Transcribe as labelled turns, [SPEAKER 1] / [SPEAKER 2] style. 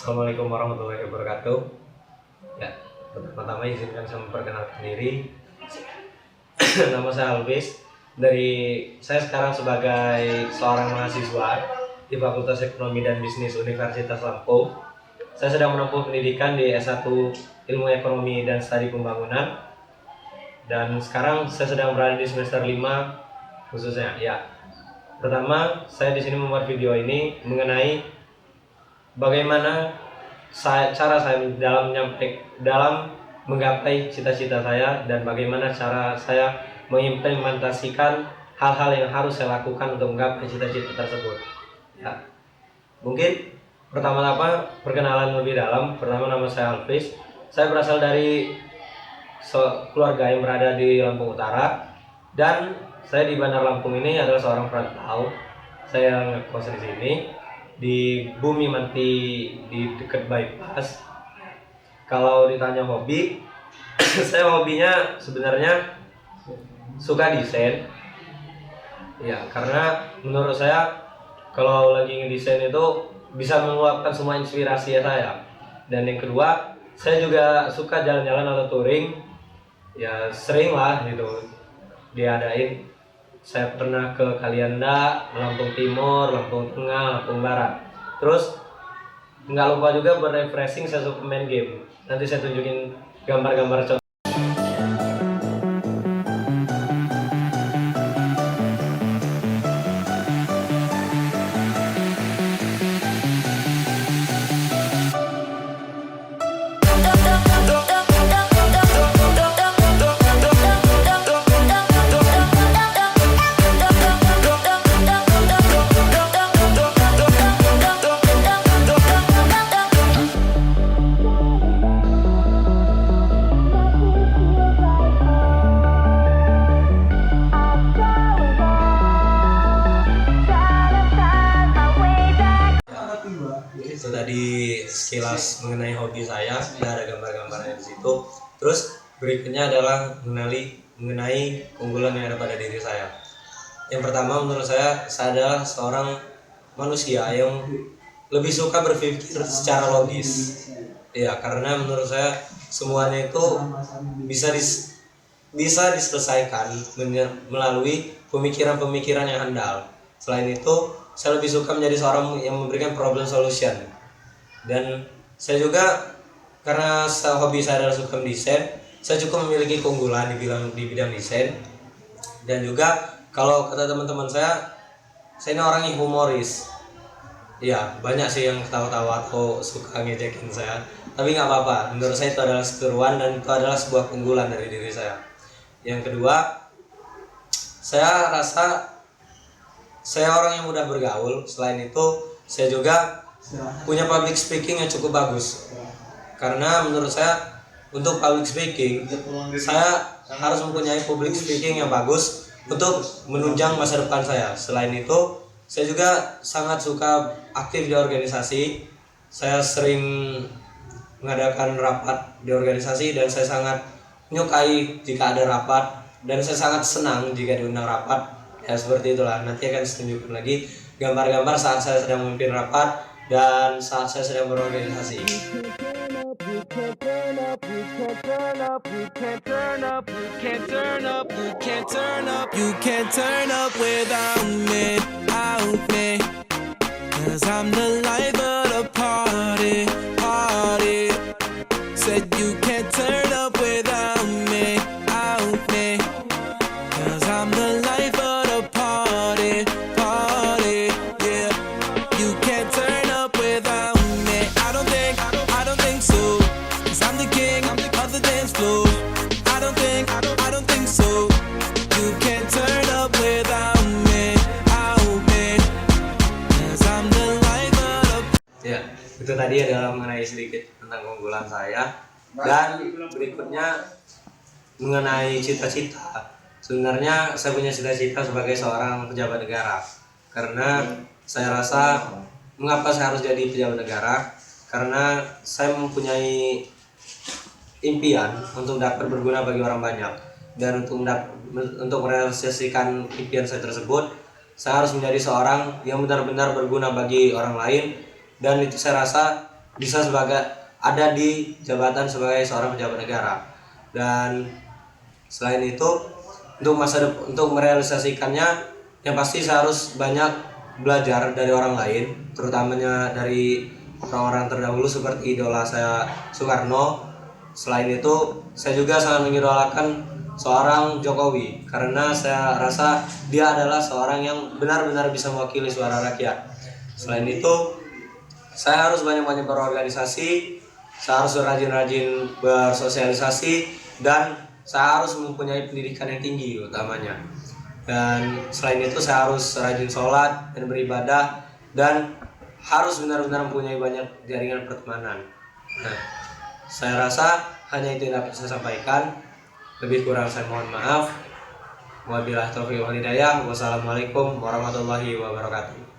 [SPEAKER 1] Assalamualaikum warahmatullahi wabarakatuh. Ya, pertama-tama izinkan saya memperkenalkan diri. Nama saya Alvis. Saya sekarang sebagai seorang mahasiswa di Fakultas Ekonomi dan Bisnis Universitas Lampung. Saya sedang menempuh pendidikan di S1 Ilmu Ekonomi dan Studi Pembangunan. Dan sekarang saya sedang berada di semester 5 khususnya. Ya. Pertama, saya di sini membuat video ini mengenai bagaimana cara saya dalam menggapai cita-cita saya dan bagaimana cara saya mengimplementasikan hal-hal yang harus saya lakukan untuk menggapai cita-cita tersebut. Ya, mungkin pertama-tama perkenalan lebih dalam. Pertama, nama saya Alvis. Saya berasal dari keluarga yang berada di Lampung Utara dan saya di Bandar Lampung ini adalah seorang perantau. Saya ngekos di sini di Bumi Manti di dekat bypass. Kalau ditanya hobi, saya hobinya sebenarnya suka desain. Ya, karena menurut saya kalau lagi ngedesain itu bisa meluapkan semua inspirasi saya. Dan yang kedua, saya juga suka jalan-jalan atau touring. Ya, sering lah gitu diadain. Saya pernah ke Kalianda, Lampung Timur, Lampung Tengah, Lampung Barat. Terus nggak lupa juga berrefreshing, saya suka main game. Nanti saya tunjukin gambar-gambar contoh. Itu tadi sekilas mengenai hobi saya, sudah ada gambar-gambarnya di situ. Terus berikutnya adalah mengenai keunggulan yang ada pada diri saya. Yang pertama, menurut saya adalah seorang manusia yang lebih suka berpikir secara logis. Ya, karena menurut saya semuanya itu bisa diselesaikan melalui pemikiran-pemikiran yang handal. Selain itu, saya lebih suka menjadi seorang yang memberikan problem solution. Dan saya juga, karena hobi saya adalah suka mendesain, saya cukup memiliki keunggulan di bidang desain. Dan juga kalau kata teman-teman saya ini orang yang humoris. Ya, banyak sih yang ketawa-tawa atau suka ngejekin saya, tapi nggak apa-apa. Menurut saya itu adalah keseruan dan itu adalah sebuah keunggulan dari diri saya. Yang kedua, saya rasa saya orang yang mudah bergaul. Selain itu, saya juga punya public speaking yang cukup bagus. Karena menurut saya untuk public speaking, saya harus mempunyai public speaking yang bagus untuk menunjang masa depan saya. Selain itu, saya juga sangat suka aktif di organisasi. Saya sering mengadakan rapat di organisasi dan saya sangat menyukai jika ada rapat dan saya sangat senang jika diundang rapat. Ya, seperti itulah. Nanti akan saya tunjukkan lagi gambar-gambar saat saya sedang memimpin rapat dan saat saya sedang berorganisasi.
[SPEAKER 2] You can't turn up without me, out me. 'Cause I'm the life of the party. Said you can't turn up without me, out me. 'Cause I'm the life of the party, yeah. You can't turn up without me. I don't think so. 'Cause I'm the king of the dance floor. I don't think so. You can't turn up without me, out me. 'Cause I'm the life of the.
[SPEAKER 1] Ya, itu tadi adalah mengenai sedikit sedikit tentang keunggulan saya. Dan berikutnya mengenai cita-cita. Sebenarnya saya punya cita-cita sebagai seorang pejabat negara. Karena saya rasa mengapa saya harus jadi pejabat negara? Karena saya mempunyai impian untuk dapat berguna bagi orang banyak, dan untuk merealisasikan impian saya tersebut, saya harus menjadi seorang yang benar-benar berguna bagi orang lain, dan itu saya rasa bisa ada di jabatan sebagai seorang pejabat negara. Dan selain itu, untuk merealisasikannya, yang pasti saya harus banyak belajar dari orang lain, terutamanya dari orang-orang terdahulu seperti idola saya Soekarno. Selain itu, saya juga sangat mengidolakan seorang Jokowi karena saya rasa dia adalah seorang yang benar-benar bisa mewakili suara rakyat. Selain itu, saya harus banyak-banyak berorganisasi, saya harus rajin-rajin bersosialisasi, dan saya harus mempunyai pendidikan yang tinggi utamanya. Dan selain itu, saya harus rajin sholat dan beribadah, dan harus benar-benar mempunyai banyak jaringan pertemanan. Nah, saya rasa hanya itu yang dapat saya sampaikan. Lebih kurang saya mohon maaf. Wabillahi taufiq wal hidayah. Wassalamualaikum warahmatullahi wabarakatuh.